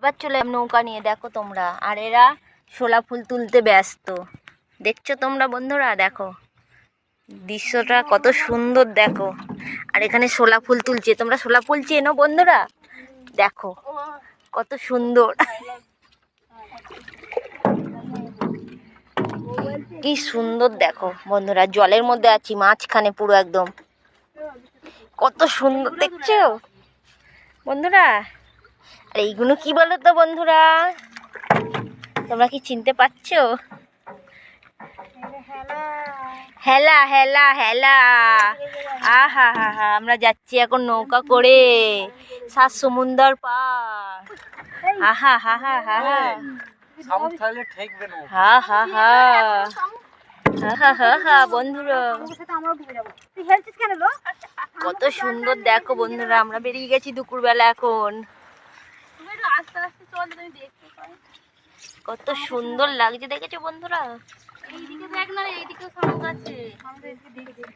আবার চলে নৌকা নিয়ে, দেখো তোমরা, আর এরা শোলা ফুল তুলতে ব্যস্ত। দেখছো তোমরা বন্ধুরা, দেখো দৃশ্যটা কত সুন্দর, দেখো। আর এখানে শোলা ফুল তুলছে, তোমরা শোলা ফুল চেনো বন্ধুরা? দেখো কত সুন্দর, কি সুন্দর দেখো বন্ধুরা। জলের মধ্যে আছি, মাঝখানে পুরো একদম, কত সুন্দর দেখছো বন্ধুরা। আর এইগুলো কি বলো তো বন্ধুরা, তোমরা কি চিনতে পারছো? হেলা হেলা হেলা, আহা হা হা, আমরা যাচ্ছি এখন নৌকা করে সাত সমুন্দর পার। আহা হা হা হা হা, হা হা হা হা হা হা বন্ধুরা, কত সুন্দর দেখো বন্ধুরা। আমরা বেরিয়ে গেছি দুপুরবেলা এখন, কত সুন্দর লাগছে, দেখেছো বন্ধুরা? এইদিকে দেখ না, এইদিকেও শামুক আছে।